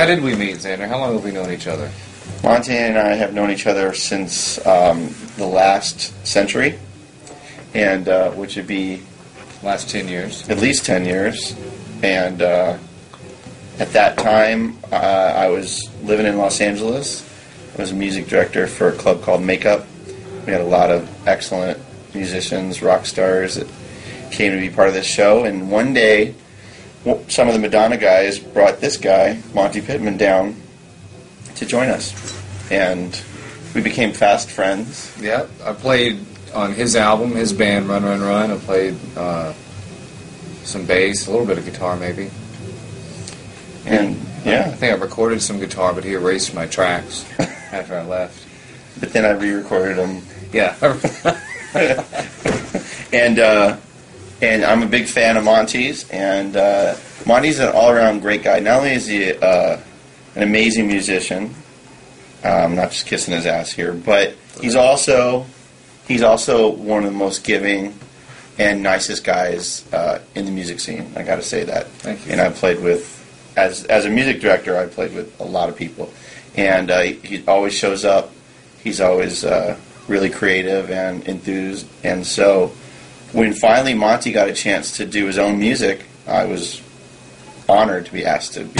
How did we meet, Xander? How long have we known each other? Monty and I have known each other since the last century, and which would be last 10 years. At least 10 years. And at that time, I was living in Los Angeles. I was a music director for a club called Makeup. We had a lot of excellent musicians, rock stars that came to be part of this show. And one day, some of the Madonna guys brought this guy, Monty Pittman, down to join us. And we became fast friends. Yeah, I played on his album, his band, Run, Run, Run. I played some bass, a little bit of guitar maybe. And, yeah. I think I recorded some guitar, but he erased my tracks after I left. But then I re-recorded them. Yeah. And I'm a big fan of Monty's, and Monty's an all-around great guy. Not only is he an amazing musician, I'm not just kissing his ass here, but he's also one of the most giving and nicest guys in the music scene. I got to say that. Thank you. And I've played with, as a music director, I played with a lot of people, and he always shows up. He's always really creative and enthused, and so when finally Monty got a chance to do his own music, I was honored to be asked to be.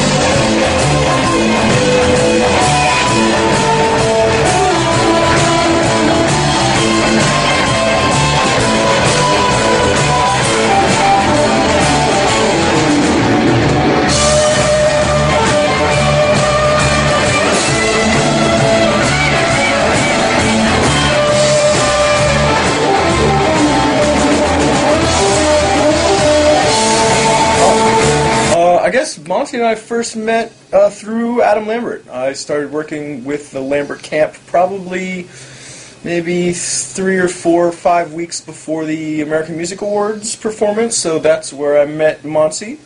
I guess Monty and I first met through Adam Lambert. I started working with the Lambert camp probably maybe 3 or 4 or 5 weeks before the American Music Awards performance, so that's where I met Monty,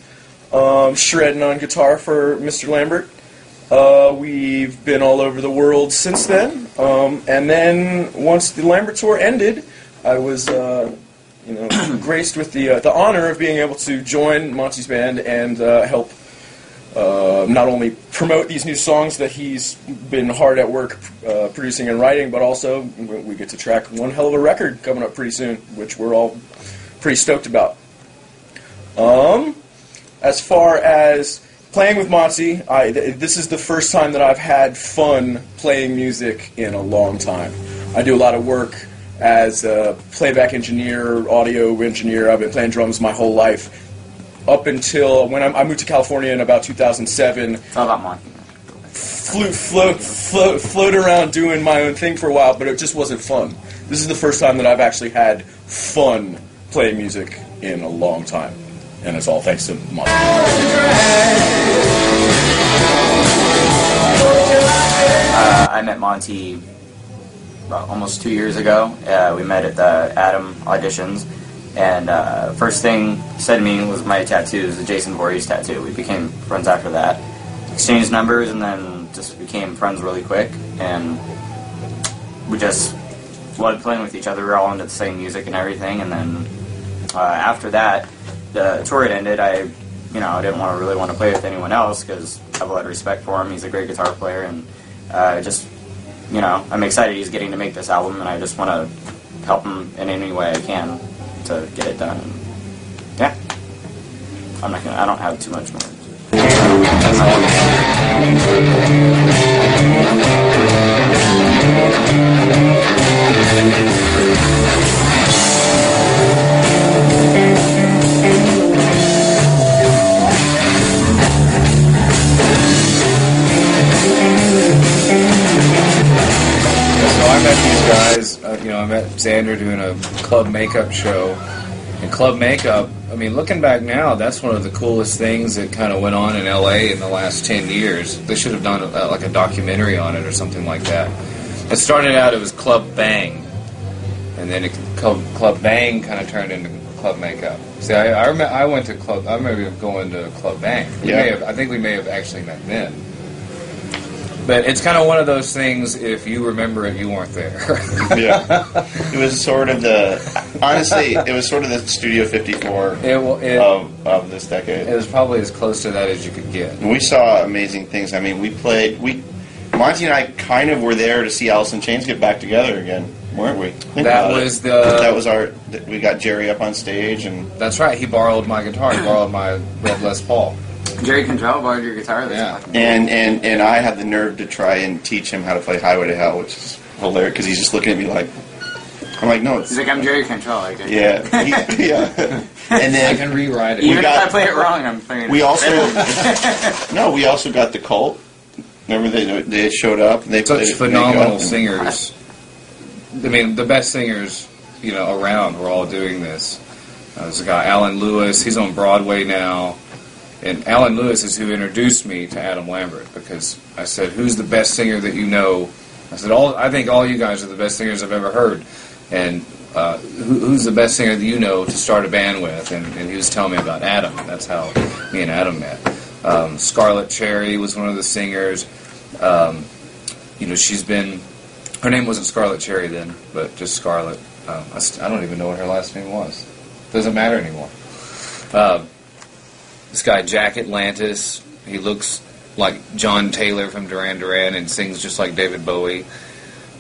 shredding on guitar for Mr. Lambert. We've been all over the world since then, and then once the Lambert tour ended, I was graced with the honor of being able to join Monty's band and help not only promote these new songs that he's been hard at work producing and writing, but also we get to track one hell of a record coming up pretty soon, which we're all pretty stoked about. As far as playing with Monty, this is the first time that I've had fun playing music in a long time. I do a lot of work as a playback engineer, audio engineer. I've been playing drums my whole life, up until when I moved to California in about 2007. It's all about Monty. Float around doing my own thing for a while, but it just wasn't fun. This is the first time that I've actually had fun playing music in a long time, and it's all thanks to Monty. I met Monty about almost 2 years ago. We met at the Adam auditions, and first thing he said to me was my tattoos, the Jason Voorhees tattoo. We became friends after that, exchanged numbers, and then just became friends really quick, and we just loved playing with each other. We were all into the same music and everything, and then after that, the tour had ended. I didn't really want to play with anyone else because I have a lot of respect for him. He's a great guitar player, and I'm excited he's getting to make this album, and I just want to help him in any way I can to get it done. And, yeah, I don't have too much more. I met these guys, I met Xander doing a Club Makeup show. And Club Makeup, looking back now, that's one of the coolest things that kind of went on in L.A. in the last 10 years. They should have done like a documentary on it or something like that. It started out, it was Club Bang. And then Club Bang kind of turned into Club Makeup. See, I went to Club, I remember going to Club Bang. I think we may have actually met then. But it's kind of one of those things, if you remember it, you weren't there. Yeah. It was sort of honestly, it was sort of the Studio 54 of this decade. It was probably as close to that as you could get. We saw amazing things. I mean, Monty and I kind of were there to see Alice in Chains get back together again, weren't we? We got Jerry up on stage, and that's right. He borrowed my guitar. He borrowed my red Les Paul. Jerry Cantrell borrowed your guitar. Yeah. And I had the nerve to try and teach him how to play Highway to Hell, which is hilarious because he's just looking at me like, I'm like, no. He's like, I'm Jerry Cantrell. Like, yeah. Yeah. And then I can rewrite it. Even if I play it wrong, I'm playing it. We also got the Cult. Remember they showed up and they such played phenomenal singers. I mean, the best singers around were all doing this. There's a guy, Alan Lewis. He's on Broadway now. And Alan Lewis is who introduced me to Adam Lambert, because I said, "Who's the best singer that you know?" I said, I think all you guys are the best singers I've ever heard. And who's the best singer that you know to start a band with? And he was telling me about Adam. That's how me and Adam met. Scarlet Cherry was one of the singers. She's been... Her name wasn't Scarlet Cherry then, but just Scarlet. I don't even know what her last name was. Doesn't matter anymore. This guy, Jack Atlantis, he looks like John Taylor from Duran Duran and sings just like David Bowie.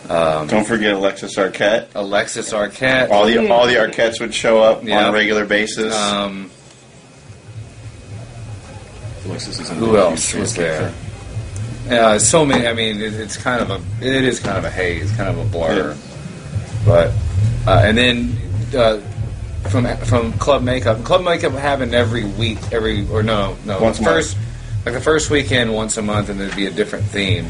Don't forget Alexis Arquette. Alexis Arquette. All the Arquettes would show up on a regular basis. Who else was there? So many. I mean, it is kind of a haze, kind of a blur. Yeah. But and then from Club Makeup. Club Makeup happened every week, once first, like the first weekend once a month, and there'd be a different theme.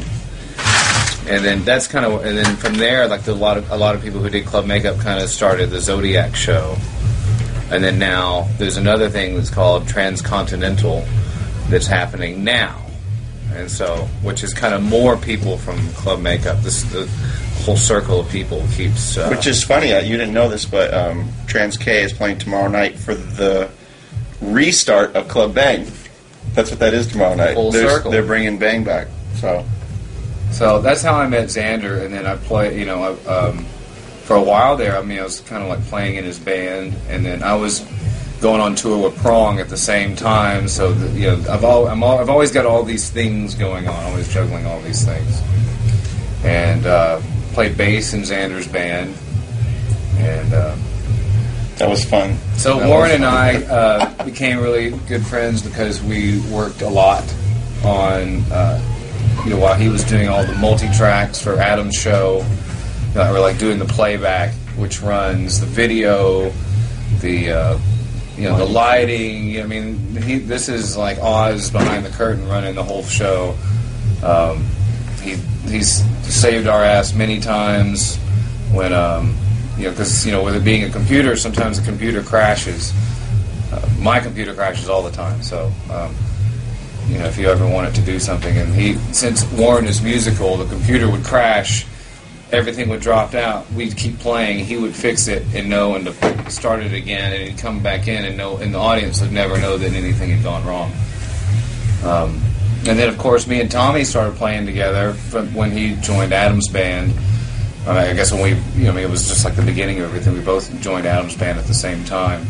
And then and then from there, like a lot of people who did Club Makeup kind of started the Zodiac show. And then now there's another thing that's called Transcontinental that's happening now. And so, which is kind of more people from Club Makeup. The whole circle of people keeps... which is funny, you didn't know this, but Trans K is playing tomorrow night for the restart of Club Bang. That's what that is tomorrow night. Full circle. They're bringing Bang back. So that's how I met Xander, and then I play, for a while there, I was kind of like playing in his band, and then I was going on tour with Prong at the same time, so I've always got all these things going on, always juggling all these things, and played bass in Xander's band, and that was fun. So Warren and I became really good friends because we worked a lot on, while he was doing all the multi-tracks for Adam's show, we're like doing the playback, which runs the video, the lighting. This is like Oz behind the curtain running the whole show. He's saved our ass many times when, because, with it being a computer, sometimes the computer crashes. My computer crashes all the time, so, if you ever wanted to do something. And since Warren is musical, the computer would crash, everything would drop out, we'd keep playing, he would fix it and know and to start it again, and he'd come back in and the audience would never know that anything had gone wrong. And then, of course, me and Tommy started playing together when he joined Adam's band. I guess when it was just like the beginning of everything. We both joined Adam's band at the same time.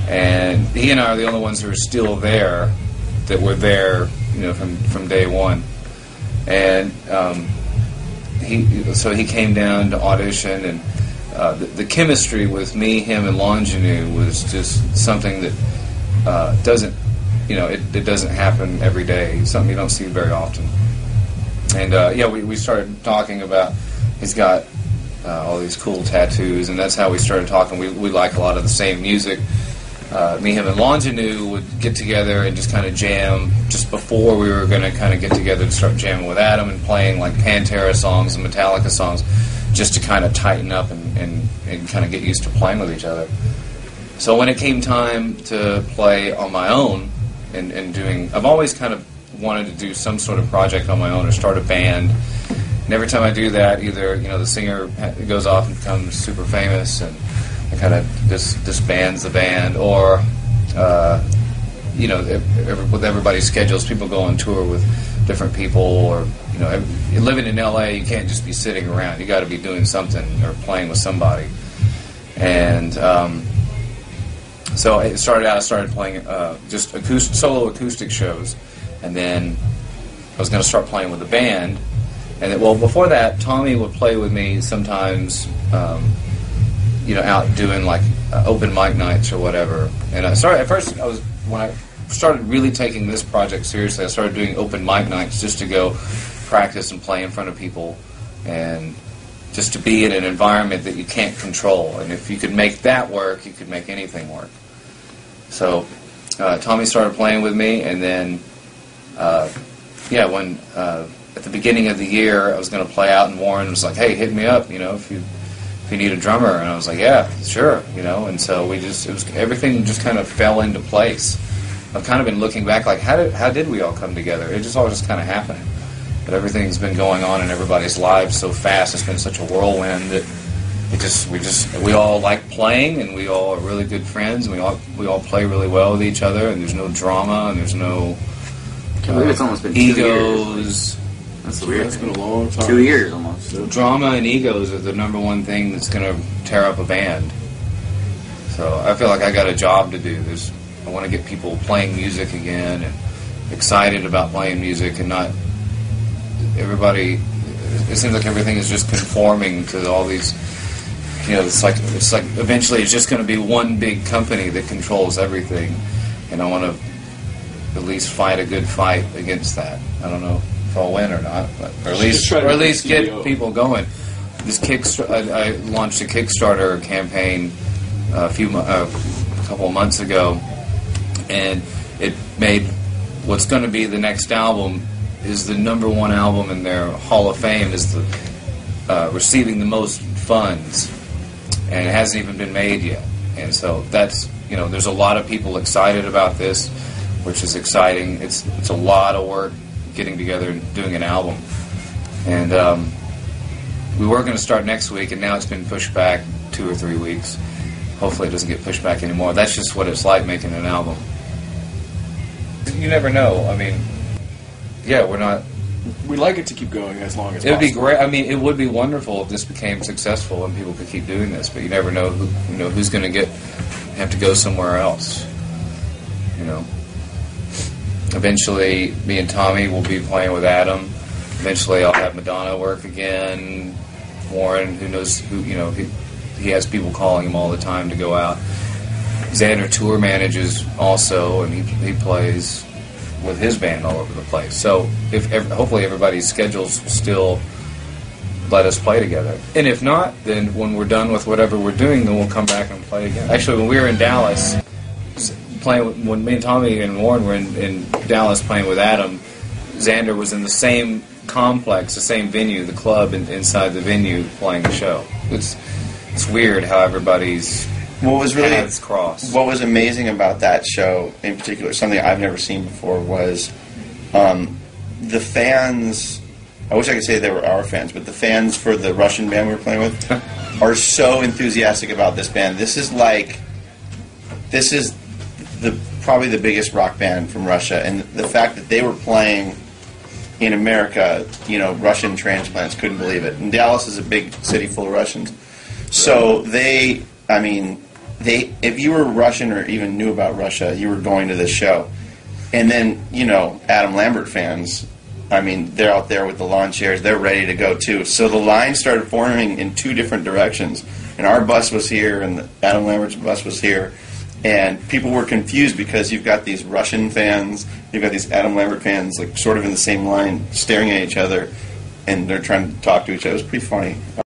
And he and I are the only ones who are still there, that were there, from day one. And he came down to audition, and the chemistry with me, him, and Longinu was just something that doesn't, it doesn't happen every day. Something you don't see very often. And we started talking about, he's got all these cool tattoos, and that's how we started talking. We like a lot of the same music. Me, him, and Longinu would get together and just kind of jam just before we were going to kind of get together to start jamming with Adam and playing like Pantera songs and Metallica songs, just to kind of tighten up and kind of get used to playing with each other. So when it came time to play on my own and doing, I've always kind of wanted to do some sort of project on my own or start a band. And every time I do that, either the singer goes off and becomes super famous and it kind of disbands the band, or with everybody's schedules, people go on tour with different people, or living in LA, you can't just be sitting around. You got to be doing something or playing with somebody. And so it started out. I started playing just solo acoustic shows, and then I was going to start playing with a band. And before that, Tommy would play with me sometimes, out doing like open mic nights or whatever. And I started at first. When I started really taking this project seriously, I started doing open mic nights just to go practice and play in front of people, and just to be in an environment that you can't control. And if you could make that work, you could make anything work. So Tommy started playing with me, and then when at the beginning of the year I was going to play out, and Warren was like, "Hey, hit me up, if you need a drummer." And I was like, "Yeah, sure," And so everything just kind of fell into place. I've kind of been looking back, like, how did we all come together? It just all just kind of happened. But everything's been going on in everybody's lives so fast. It's been such a whirlwind that we all like playing, and we all are really good friends, and we all play really well with each other, and there's no drama, and there's no I believe it's almost been 2 egos. Years. That's the weird It's thing. been a long time. 2 years almost. Drama and egos are the number one thing that's going to tear up a band. So I feel like I got a job to do. I want to get people playing music again and excited about playing music, and not everybody. It seems like everything is just conforming to all these. It's like eventually it's just going to be one big company that controls everything, and I want to at least fight a good fight against that. I don't know if I'll win or not, or at least get people going. This I launched a Kickstarter campaign a couple of months ago, and it made what's going to be the next album is the number one album in their Hall of Fame, is receiving the most funds, and it hasn't even been made yet. And so that's there's a lot of people excited about this, which is exciting. It's a lot of work getting together and doing an album, and we were going to start next week, and now it's been pushed back 2 or 3 weeks. Hopefully it doesn't get pushed back anymore. That's just what it's like making an album. You never know. I mean, yeah, we're not. We'd like it to keep going as long as It would possible. be great. I mean, it would be wonderful if this became successful and people could keep doing this. But you never know who's going to have to go somewhere else. Eventually, me and Tommy will be playing with Adam. Eventually, I'll have Madonna work again. Warren, who knows he has people calling him all the time to go out. Xander tour manages also, and he plays with his band all over the place. So hopefully everybody's schedules will still let us play together. And if not, then when we're done with whatever we're doing, then we'll come back and play again. Actually, when we were in Dallas, when me and Tommy and Warren were in Dallas playing with Adam, Xander was in the same complex, the same venue, the club inside the venue, playing the show. It's weird how everybody's paths cross. What was amazing about that show in particular, something I've never seen before, was the fans. I wish I could say they were our fans, but the fans for the Russian band we were playing with are so enthusiastic about this band. This is probably the biggest rock band from Russia, and the fact that they were playing in America, Russian transplants couldn't believe it. And Dallas is a big city full of Russians, so if you were Russian or even knew about Russia, you were going to this show. And then, Adam Lambert fans, they're out there with the lawn chairs. They're ready to go, too. So the line started forming in 2 different directions. And our bus was here, and Adam Lambert's bus was here. And people were confused because you've got these Russian fans, you've got these Adam Lambert fans, sort of in the same line, staring at each other, and they're trying to talk to each other. It was pretty funny.